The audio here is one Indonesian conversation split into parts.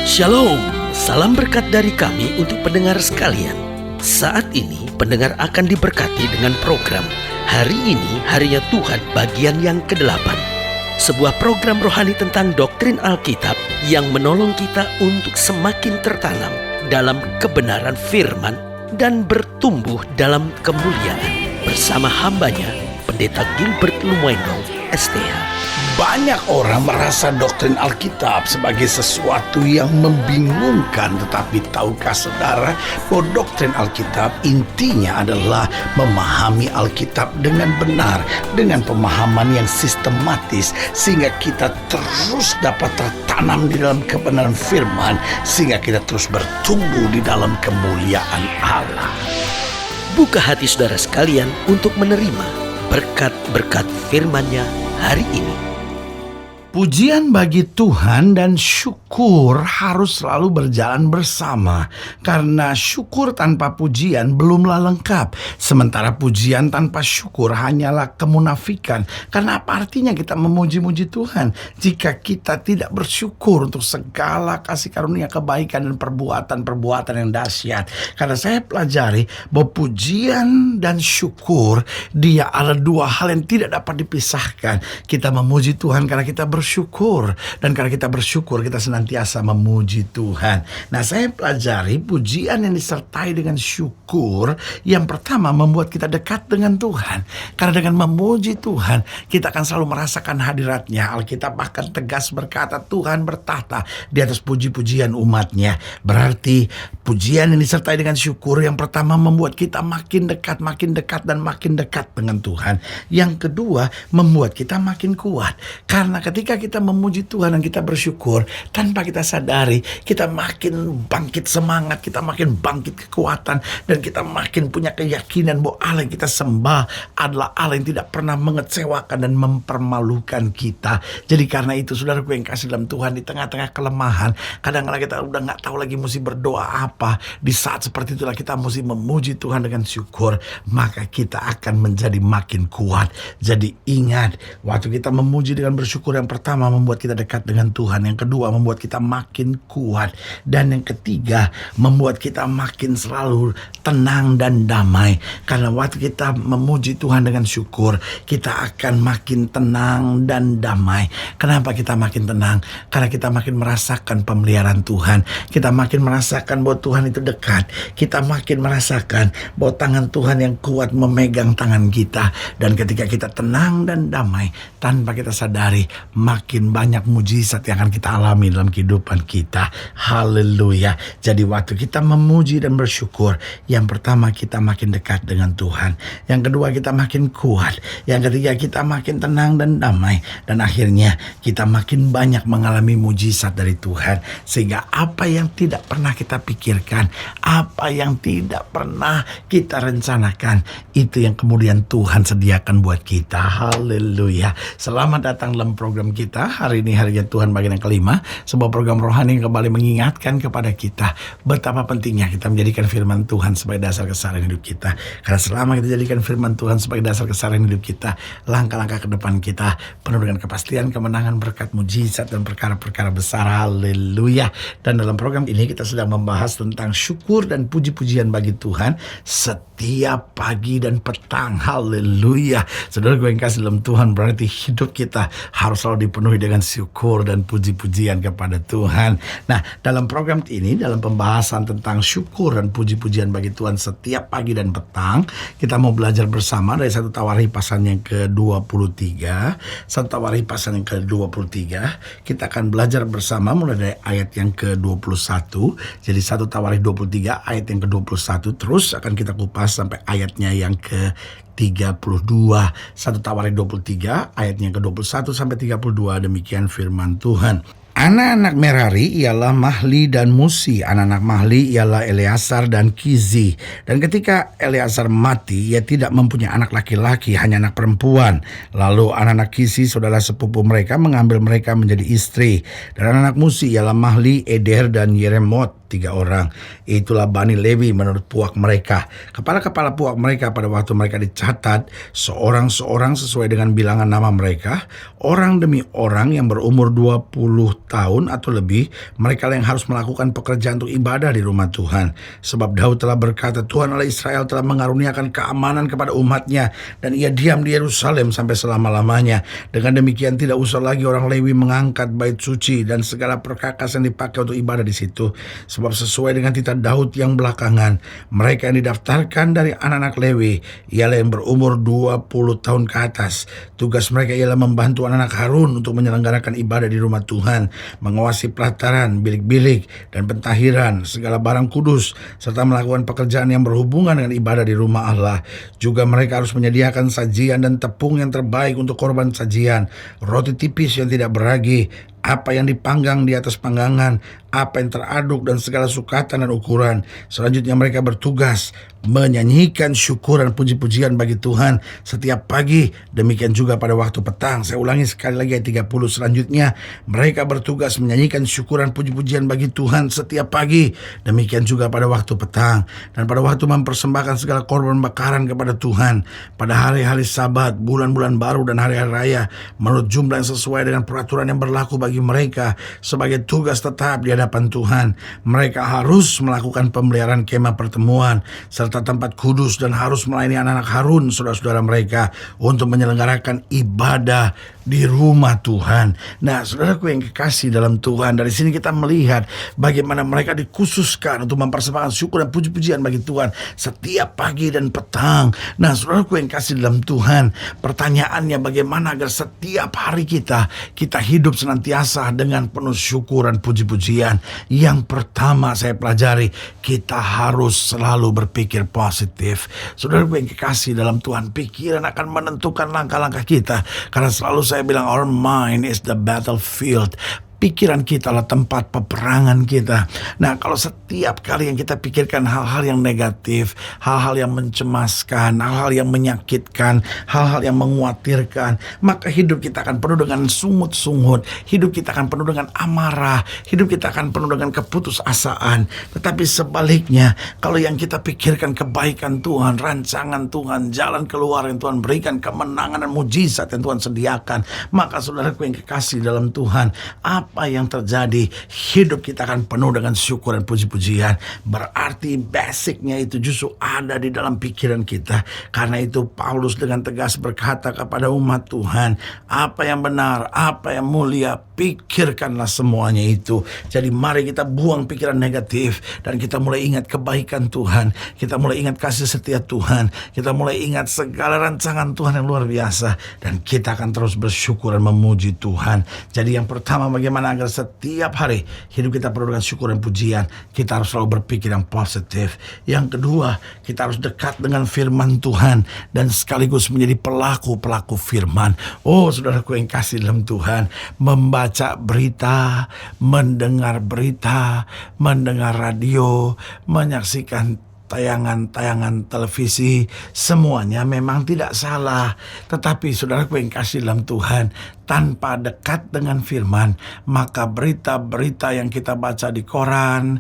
Shalom, salam berkat dari kami untuk pendengar sekalian. Saat ini pendengar akan diberkati dengan program Hari Ini Harinya Tuhan bagian yang ke-8. Sebuah program rohani tentang doktrin Alkitab yang menolong kita untuk semakin tertanam dalam kebenaran firman dan bertumbuh dalam kemuliaan. Bersama hambanya, Pendeta Gilbert Lumwendo, STH. Banyak orang merasa doktrin Alkitab sebagai sesuatu yang membingungkan. Tetapi tahukah saudara bahwa doktrin Alkitab intinya adalah memahami Alkitab dengan benar, dengan pemahaman yang sistematis, sehingga kita terus dapat tertanam di dalam kebenaran firman, sehingga kita terus bertumbuh di dalam kemuliaan Allah. Buka hati saudara sekalian untuk menerima berkat-berkat firman-Nya hari ini. Pujian bagi Tuhan dan syukur harus selalu berjalan bersama. Karena syukur tanpa pujian belumlah lengkap. Sementara pujian tanpa syukur hanyalah kemunafikan. Karena apa artinya kita memuji-muji Tuhan jika kita tidak bersyukur untuk segala kasih karunia, kebaikan, dan perbuatan-perbuatan yang dahsyat. Karena saya pelajari bahwa pujian dan syukur dia adalah dua hal yang tidak dapat dipisahkan. Kita memuji Tuhan karena kita bersyukur, dan karena kita bersyukur kita senantiasa memuji Tuhan. Nah, saya pelajari pujian yang disertai dengan syukur yang pertama membuat kita dekat dengan Tuhan. Karena dengan memuji Tuhan kita akan selalu merasakan hadirat-Nya. Alkitab bahkan tegas berkata Tuhan bertahta di atas puji-pujian umat-Nya. Berarti pujian yang disertai dengan syukur yang pertama membuat kita makin dekat dan makin dekat dengan Tuhan. Yang kedua membuat kita makin kuat. Karena ketika kita memuji Tuhan dan kita bersyukur, tanpa kita sadari, kita makin bangkit semangat, kita makin bangkit kekuatan, dan kita makin punya keyakinan bahwa Allah yang kita sembah adalah Allah yang tidak pernah mengecewakan dan mempermalukan kita. Jadi karena itu, saudaraku yang kasih dalam Tuhan, di tengah-tengah kelemahan, kadang-kadang kita udah gak tahu lagi mesti berdoa apa. Di saat seperti itulah kita mesti memuji Tuhan dengan syukur, maka kita akan menjadi makin kuat. Jadi ingat, waktu kita memuji dengan bersyukur, yang pertama membuat kita dekat dengan Tuhan, yang kedua membuat kita makin kuat, dan yang ketiga membuat kita makin selalu tenang dan damai. Karena waktu kita memuji Tuhan dengan syukur, kita akan makin tenang dan damai. Kenapa kita makin tenang? Karena kita makin merasakan pemeliharaan Tuhan, kita makin merasakan bahwa Tuhan itu dekat, kita makin merasakan bahwa tangan Tuhan yang kuat memegang tangan kita. Dan ketika kita tenang dan damai, tanpa kita sadari, makin banyak mujizat yang akan kita alami dalam kehidupan kita. Haleluya. Jadi waktu kita memuji dan bersyukur, yang pertama kita makin dekat dengan Tuhan, yang kedua kita makin kuat, yang ketiga kita makin tenang dan damai, dan akhirnya kita makin banyak mengalami mujizat dari Tuhan. Sehingga apa yang tidak pernah kita pikirkan, apa yang tidak pernah kita rencanakan, itu yang kemudian Tuhan sediakan buat kita. Haleluya. Selamat datang dalam program kita Hari Ini Harinya Tuhan bagian yang ke-5, sebuah program rohani yang kembali mengingatkan kepada kita betapa pentingnya kita menjadikan firman Tuhan sebagai dasar keseharian hidup kita. Karena selama kita jadikan firman Tuhan sebagai dasar keseharian hidup kita, langkah-langkah ke depan kita penuh dengan kepastian, kemenangan, berkat, mujizat, dan perkara-perkara besar. Haleluya. Dan dalam program ini kita sedang membahas tentang syukur dan puji-pujian bagi Tuhan setiap pagi dan petang. Haleluya. Saudara gue yang kasih dalam Tuhan, berarti hidup kita harus selalu dipenuhi dengan syukur dan puji-pujian kepada Tuhan. Nah, dalam program ini, dalam pembahasan tentang syukur dan puji-pujian bagi Tuhan setiap pagi dan petang, kita mau belajar bersama dari 1 Tawarikh pasal yang ke-23. 1 Tawarikh pasal yang ke-23, kita akan belajar bersama mulai dari ayat yang ke-21. Jadi 1 Tawarikh 23 ayat yang ke-21, terus akan kita kupas sampai ayatnya yang ke-32. 1 Tawarikh 23 ayatnya ke-21 sampai 32. Demikian firman Tuhan. Anak-anak Merari ialah Mahli dan Musi. Anak-anak Mahli ialah Eleazar dan Kizi. Dan ketika Eleazar mati, ia tidak mempunyai anak laki-laki, hanya anak perempuan. Lalu anak-anak Kizi, saudara sepupu mereka, mengambil mereka menjadi istri. Dan anak-anak Musi ialah Mahli, Eder, dan Yeremot. 3 orang. Itulah Bani Lewi menurut puak mereka. Kepala-kepala puak mereka pada waktu mereka dicatat, seorang-seorang sesuai dengan bilangan nama mereka, orang demi orang yang berumur 20 tahun atau lebih, mereka yang harus melakukan pekerjaan untuk ibadah di rumah Tuhan. Sebab Daud telah berkata, Tuhan Allah Israel telah mengaruniakan keamanan kepada umatnya, dan ia diam di Yerusalem sampai selama-lamanya. Dengan demikian tidak usah lagi orang Lewi mengangkat bait suci dan segala perkakas yang dipakai untuk ibadah di situ. Sebab sesuai dengan titah Daud yang belakangan, mereka yang didaftarkan dari anak-anak Lewi ialah yang berumur 20 tahun ke atas. Tugas mereka ialah membantu anak-anak Harun untuk menyelenggarakan ibadah di rumah Tuhan, mengawasi pelataran, bilik-bilik, dan pentahiran, segala barang kudus, serta melakukan pekerjaan yang berhubungan dengan ibadah di rumah Allah. Juga mereka harus menyediakan sajian dan tepung yang terbaik untuk korban sajian, roti tipis yang tidak beragi, apa yang dipanggang di atas panggangan, apa yang teraduk, dan segala sukatan dan ukuran. Selanjutnya mereka bertugas menyanyikan syukuran puji-pujian bagi Tuhan setiap pagi, demikian juga pada waktu petang. Saya ulangi sekali lagi ayat 30. Selanjutnya mereka bertugas menyanyikan syukuran puji-pujian bagi Tuhan setiap pagi, demikian juga pada waktu petang, dan pada waktu mempersembahkan segala korban bakaran kepada Tuhan pada hari-hari Sabat, bulan-bulan baru, dan hari-hari raya, menurut jumlah yang sesuai dengan peraturan yang berlaku bagi mereka sebagai tugas tetap di hadapan Tuhan. Mereka harus melakukan pemeliharaan kemah pertemuan serta tempat kudus, dan harus melayani anak-anak Harun, saudara-saudara mereka, untuk menyelenggarakan ibadah di rumah Tuhan. Nah, saudaraku yang kekasih dalam Tuhan, dari sini kita melihat bagaimana mereka dikhususkan untuk mempersembahkan syukur dan puji-pujian bagi Tuhan setiap pagi dan petang. Nah, saudaraku yang kasih dalam Tuhan, pertanyaannya bagaimana agar setiap hari kita hidup senantiasa dengan penuh syukur dan puji-pujian. Yang pertama saya pelajari, kita harus selalu berpikir positif. Saudaraku yang kekasih dalam Tuhan, pikiran akan menentukan langkah-langkah kita. Karena selalu saya bilang, our mind is the battlefield. Pikiran kita lah tempat peperangan kita. Nah, kalau setiap kali yang kita pikirkan hal-hal yang negatif, hal-hal yang mencemaskan, hal-hal yang menyakitkan, hal-hal yang mengkhawatirkan, maka hidup kita akan penuh dengan sungut-sungut, hidup kita akan penuh dengan amarah, hidup kita akan penuh dengan keputusasaan. Tetapi sebaliknya, kalau yang kita pikirkan kebaikan Tuhan, rancangan Tuhan, jalan keluar yang Tuhan berikan, kemenangan dan mujizat yang Tuhan sediakan, maka saudaraku yang kekasih dalam Tuhan, apa yang terjadi? Hidup kita akan penuh dengan syukur dan puji-pujian. Berarti basicnya itu justru ada di dalam pikiran kita. Karena itu Paulus dengan tegas berkata kepada umat Tuhan, apa yang benar, apa yang mulia, pikirkanlah semuanya itu. Jadi mari kita buang pikiran negatif, dan kita mulai ingat kebaikan Tuhan, kita mulai ingat kasih setia Tuhan, kita mulai ingat segala rancangan Tuhan yang luar biasa, dan kita akan terus bersyukur dan memuji Tuhan. Jadi yang pertama, bagaimana agar setiap hari hidup kita penuh dengan syukur dan pujian? Kita harus selalu berpikir yang positif. Yang kedua, kita harus dekat dengan firman Tuhan dan sekaligus menjadi pelaku-pelaku firman. Oh, saudaraku yang kasih dalam Tuhan, membaca berita, mendengar berita, mendengar radio, menyaksikan tayangan-tayangan televisi, semuanya memang tidak salah. Tetapi saudaraku yang kasih dalam Tuhan, tanpa dekat dengan firman, maka berita-berita yang kita baca di koran,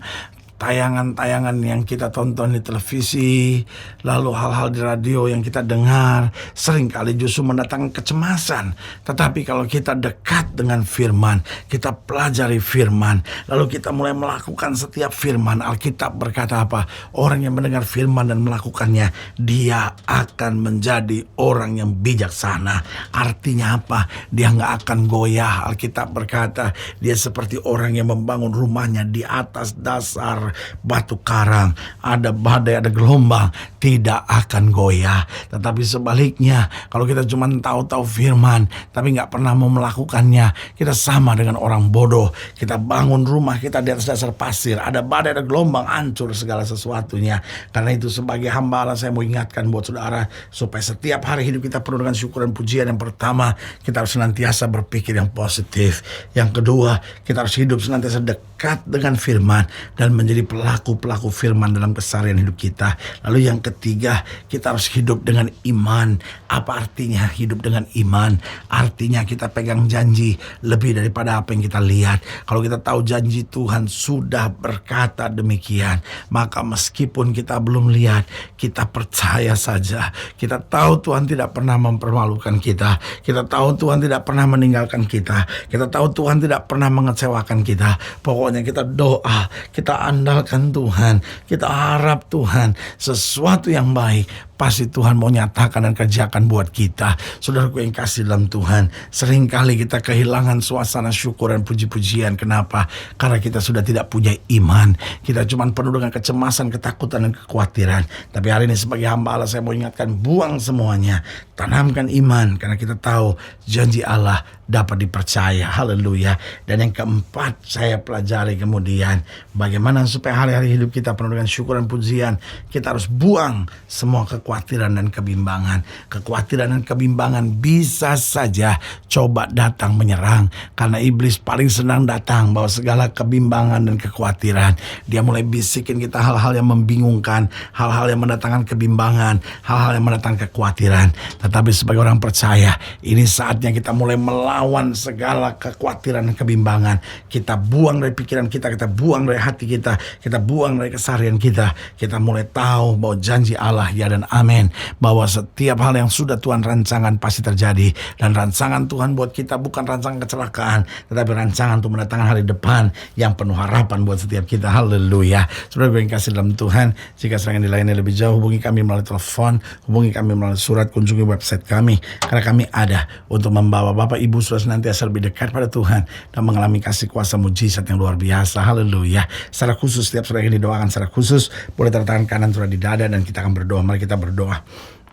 tayangan-tayangan yang kita tonton di televisi, lalu hal-hal di radio yang kita dengar, seringkali justru mendatangkan kecemasan. Tetapi kalau kita dekat dengan firman, kita pelajari firman, lalu kita mulai melakukan setiap firman, Alkitab berkata apa? Orang yang mendengar firman dan melakukannya, dia akan menjadi orang yang bijaksana. Artinya apa? Dia nggak akan goyah. Alkitab berkata, dia seperti orang yang membangun rumahnya di atas dasar batu karang. Ada badai, ada gelombang, tidak akan goyah. Tetapi sebaliknya, kalau kita cuma tahu-tahu firman tapi nggak pernah mau melakukannya, kita sama dengan orang bodoh. Kita bangun rumah kita di atas dasar pasir, ada badai, ada gelombang, hancur segala sesuatunya. Karena itu sebagai hamba Allah, saya mau ingatkan buat saudara, supaya setiap hari hidup kita penuh dengan syukur dan pujian. Yang pertama, kita harus senantiasa berpikir yang positif. Yang kedua, kita harus hidup senantiasa dekat dengan firman dan menjadi menjadi pelaku-pelaku firman dalam keseharian hidup kita. Lalu yang ketiga, kita harus hidup dengan iman. Apa artinya hidup dengan iman? Artinya kita pegang janji lebih daripada apa yang kita lihat. Kalau kita tahu janji Tuhan sudah berkata demikian, maka meskipun kita belum lihat, kita percaya saja. Kita tahu Tuhan tidak pernah mempermalukan kita. Kita tahu Tuhan tidak pernah meninggalkan kita. Kita tahu Tuhan tidak pernah mengecewakan kita. Pokoknya kita doa, kita andalkan Tuhan, kita harap Tuhan sesuatu yang baik pasti Tuhan mau nyatakan dan kerjakan buat kita. Saudaraku yang kasih dalam Tuhan, seringkali kita kehilangan suasana syukur dan puji-pujian. Kenapa? Karena kita sudah tidak punya iman. Kita cuma penuh dengan kecemasan, ketakutan, dan kekhawatiran. Tapi hari ini sebagai hamba Allah, saya mau ingatkan, buang semuanya. Tanamkan iman, karena kita tahu janji Allah dapat dipercaya. Haleluya. Dan yang keempat, saya pelajari kemudian bagaimana supaya hari-hari hidup kita penuh dengan syukur dan pujian. Kita harus buang semua kekhawatiran dan kebimbangan. Kekhawatiran dan kebimbangan bisa saja coba datang menyerang, karena iblis paling senang datang bawa segala kebimbangan dan kekhawatiran. Dia mulai bisikin kita hal-hal yang membingungkan, hal-hal yang mendatangkan kebimbangan, hal-hal yang mendatangkan kekhawatiran. Tetapi sebagai orang percaya, ini saatnya kita mulai melawan segala kekhawatiran dan kebimbangan. Kita buang dari pikiran kita buang dari hati kita buang dari keseharian kita. Kita mulai tahu bahwa janji Allah ya dan amin, bahwa setiap hal yang sudah Tuhan rancangkan pasti terjadi. Dan rancangan Tuhan buat kita bukan rancangan kecelakaan, tetapi rancangan untuk mendatangkan hari depan yang penuh harapan buat setiap kita. Haleluya. Saudara yang kasih dalam Tuhan, jika sedang dilayani lebih jauh, hubungi kami melalui telepon, hubungi kami melalui surat, kunjungi website kami, karena kami ada untuk membawa Bapak Ibu sudah senantiasa lebih dekat pada Tuhan dan mengalami kasih kuasa mujizat yang luar biasa. Haleluya. Secara khusus setiap saudara yang didoakan secara khusus, boleh taruh tangan kanan saudara di dada dan kita akan berdoa. Mari kita berdoa.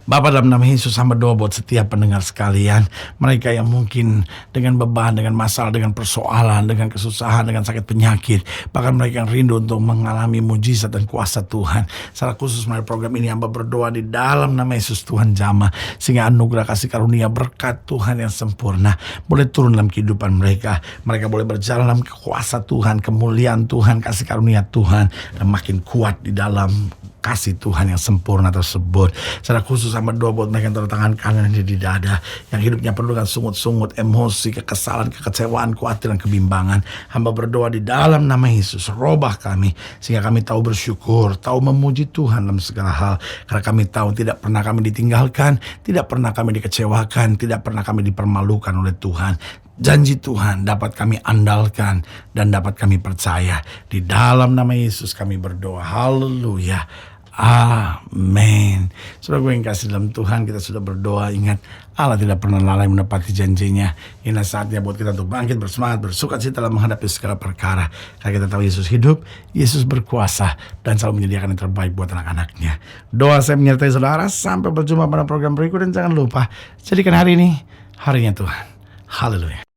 Bapa, dalam nama Yesus, hamba doa buat setiap pendengar sekalian, mereka yang mungkin dengan beban, dengan masalah, dengan persoalan, dengan kesusahan, dengan sakit penyakit, bahkan mereka yang rindu untuk mengalami mujizat dan kuasa Tuhan. Secara khusus melalui program ini hamba berdoa di dalam nama Yesus, Tuhan jamah, sehingga anugerah kasih karunia berkat Tuhan yang sempurna boleh turun dalam kehidupan mereka. Mereka boleh berjalan dalam kuasa Tuhan, kemuliaan Tuhan, kasih karunia Tuhan, dan makin kuat di dalam kasih Tuhan yang sempurna tersebut. Secara khusus hamba doa buat mereka yang taruh tangan kanan di dada, yang hidupnya penuh dengan sungut-sungut, emosi, kekesalan, kekecewaan, khawatir, dan kebimbangan. Hamba berdoa di dalam nama Yesus, robah kami, sehingga kami tahu bersyukur, tahu memuji Tuhan dalam segala hal. Karena kami tahu tidak pernah kami ditinggalkan, tidak pernah kami dikecewakan, tidak pernah kami dipermalukan oleh Tuhan. Janji Tuhan dapat kami andalkan dan dapat kami percaya. Di dalam nama Yesus kami berdoa. Haleluya. Amin. Saudara gue yang kasih dalam Tuhan, kita sudah berdoa. Ingat, Allah tidak pernah lalai menepati janjinya. Inilah saatnya buat kita untuk bangkit, bersemangat, bersukacita dalam menghadapi segala perkara. Karena kita tahu Yesus hidup, Yesus berkuasa, dan selalu menyediakan yang terbaik buat anak-anaknya. Doa saya menyertai saudara. Sampai berjumpa pada program berikut. Dan jangan lupa, jadikan hari ini harinya Tuhan. Haleluya.